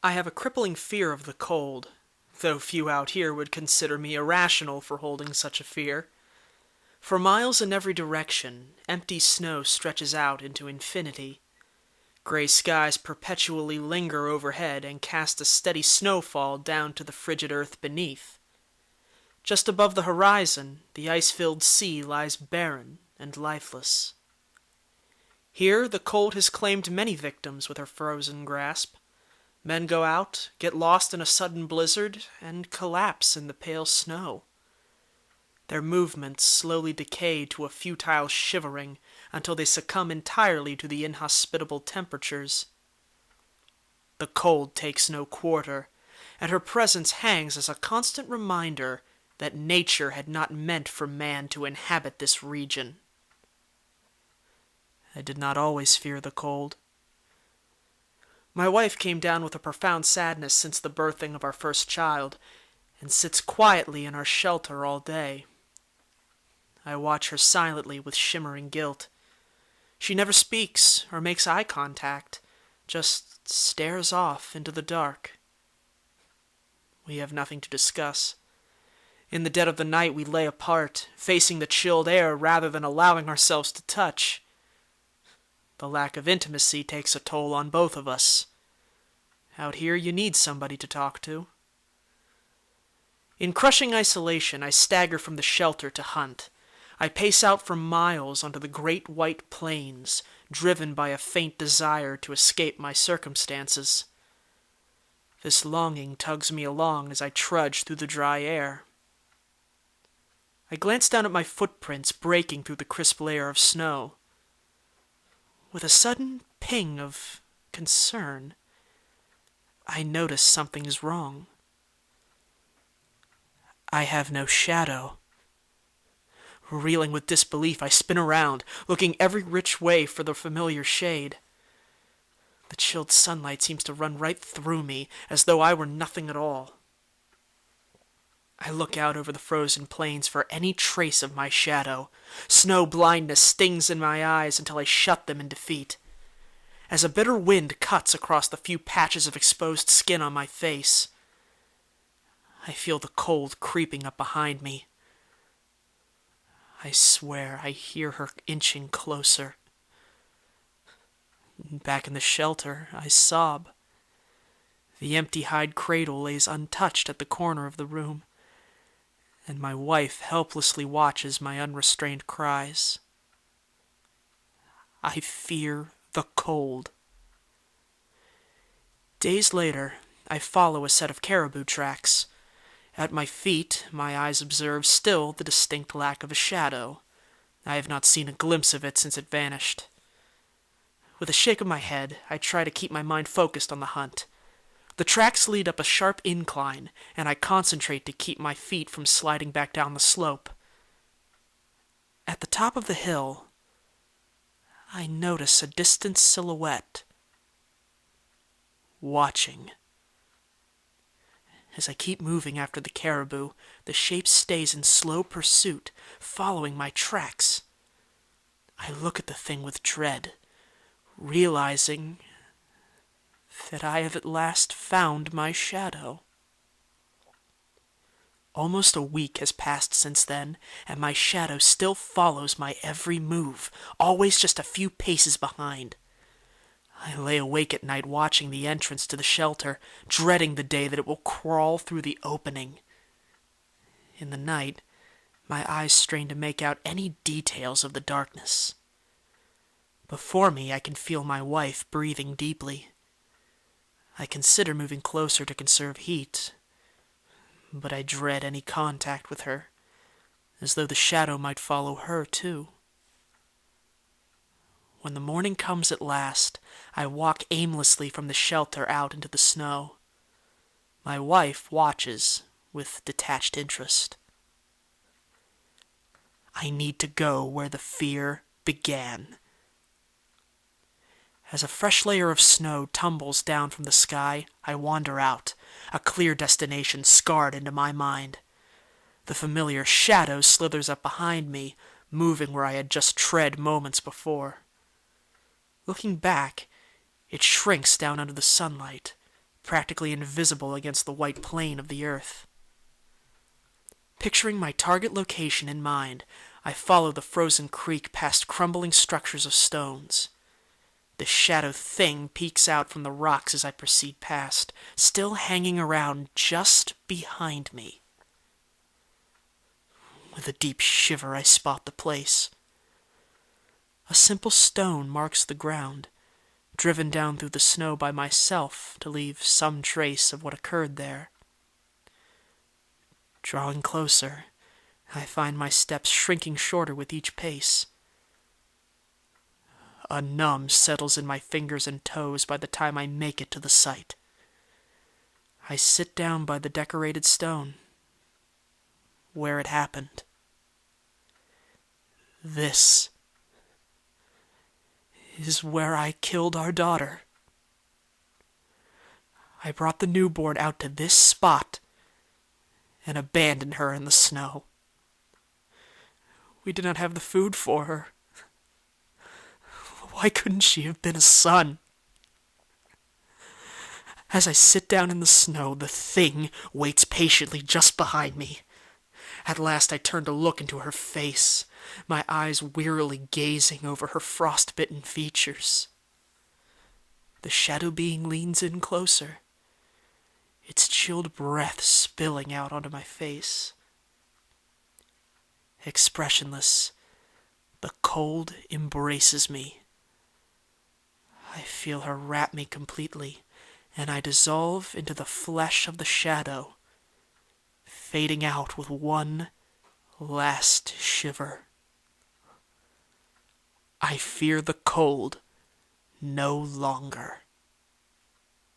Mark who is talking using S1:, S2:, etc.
S1: I have a crippling fear of the cold, though few out here would consider me irrational for holding such a fear. For miles in every direction, empty snow stretches out into infinity. Gray skies perpetually linger overhead and cast a steady snowfall down to the frigid earth beneath. Just above the horizon, the ice-filled sea lies barren and lifeless. Here, the cold has claimed many victims with her frozen grasp. Men go out, get lost in a sudden blizzard, and collapse in the pale snow. Their movements slowly decay to a futile shivering until they succumb entirely to the inhospitable temperatures. The cold takes no quarter, and her presence hangs as a constant reminder that nature had not meant for man to inhabit this region. I did not always fear the cold. My wife came down with a profound sadness since the birthing of our first child, and sits quietly in our shelter all day. I watch her silently with shimmering guilt. She never speaks or makes eye contact, just stares off into the dark. We have nothing to discuss. In the dead of the night we lay apart, facing the chilled air rather than allowing ourselves to touch. The lack of intimacy takes a toll on both of us. Out here you need somebody to talk to. In crushing isolation, I stagger from the shelter to hunt. I pace out for miles onto the great white plains, driven by a faint desire to escape my circumstances. This longing tugs me along as I trudge through the dry air. I glance down at my footprints breaking through the crisp layer of snow. With a sudden ping of concern, I notice something is wrong. I have no shadow. Reeling with disbelief, I spin around, looking every which way for the familiar shade. The chilled sunlight seems to run right through me, as though I were nothing at all. I look out over the frozen plains for any trace of my shadow. Snow blindness stings in my eyes until I shut them in defeat. As a bitter wind cuts across the few patches of exposed skin on my face, I feel the cold creeping up behind me. I swear I hear her inching closer. Back in the shelter, I sob. The empty hide cradle lays untouched at the corner of the room, and my wife helplessly watches my unrestrained cries. I fear the cold. Days later, I follow a set of caribou tracks. At my feet, my eyes observe still the distinct lack of a shadow. I have not seen a glimpse of it since it vanished. With a shake of my head, I try to keep my mind focused on the hunt. The tracks lead up a sharp incline, and I concentrate to keep my feet from sliding back down the slope. At the top of the hill, I notice a distant silhouette, watching. As I keep moving after the caribou, the shape stays in slow pursuit, following my tracks. I look at the thing with dread, realizing that I have at last found my shadow. Almost a week has passed since then, and my shadow still follows my every move, always just a few paces behind. I lay awake at night watching the entrance to the shelter, dreading the day that it will crawl through the opening. In the night, my eyes strain to make out any details of the darkness. Before me, I can feel my wife breathing deeply. I consider moving closer to conserve heat, but I dread any contact with her, as though the shadow might follow her too. When the morning comes at last, I walk aimlessly from the shelter out into the snow. My wife watches with detached interest. I need to go where the fear began. As a fresh layer of snow tumbles down from the sky, I wander out, a clear destination scarred into my mind. The familiar shadow slithers up behind me, moving where I had just tread moments before. Looking back, it shrinks down under the sunlight, practically invisible against the white plane of the earth. Picturing my target location in mind, I follow the frozen creek past crumbling structures of stones. The shadow thing peeks out from the rocks as I proceed past, still hanging around just behind me. With a deep shiver, I spot the place. A simple stone marks the ground, driven down through the snow by myself to leave some trace of what occurred there. Drawing closer, I find my steps shrinking shorter with each pace. A numb settles in my fingers and toes by the time I make it to the site. I sit down by the decorated stone, where it happened. This is where I killed our daughter. I brought the newborn out to this spot and abandoned her in the snow. We did not have the food for her. Why couldn't she have been a son? As I sit down in the snow, the thing waits patiently just behind me. At last I turn to look into her face, my eyes wearily gazing over her frost-bitten features. The shadow being leans in closer, its chilled breath spilling out onto my face. Expressionless, the cold embraces me. I feel her wrap me completely, and I dissolve into the flesh of the shadow, fading out with one last shiver. I fear the cold no longer.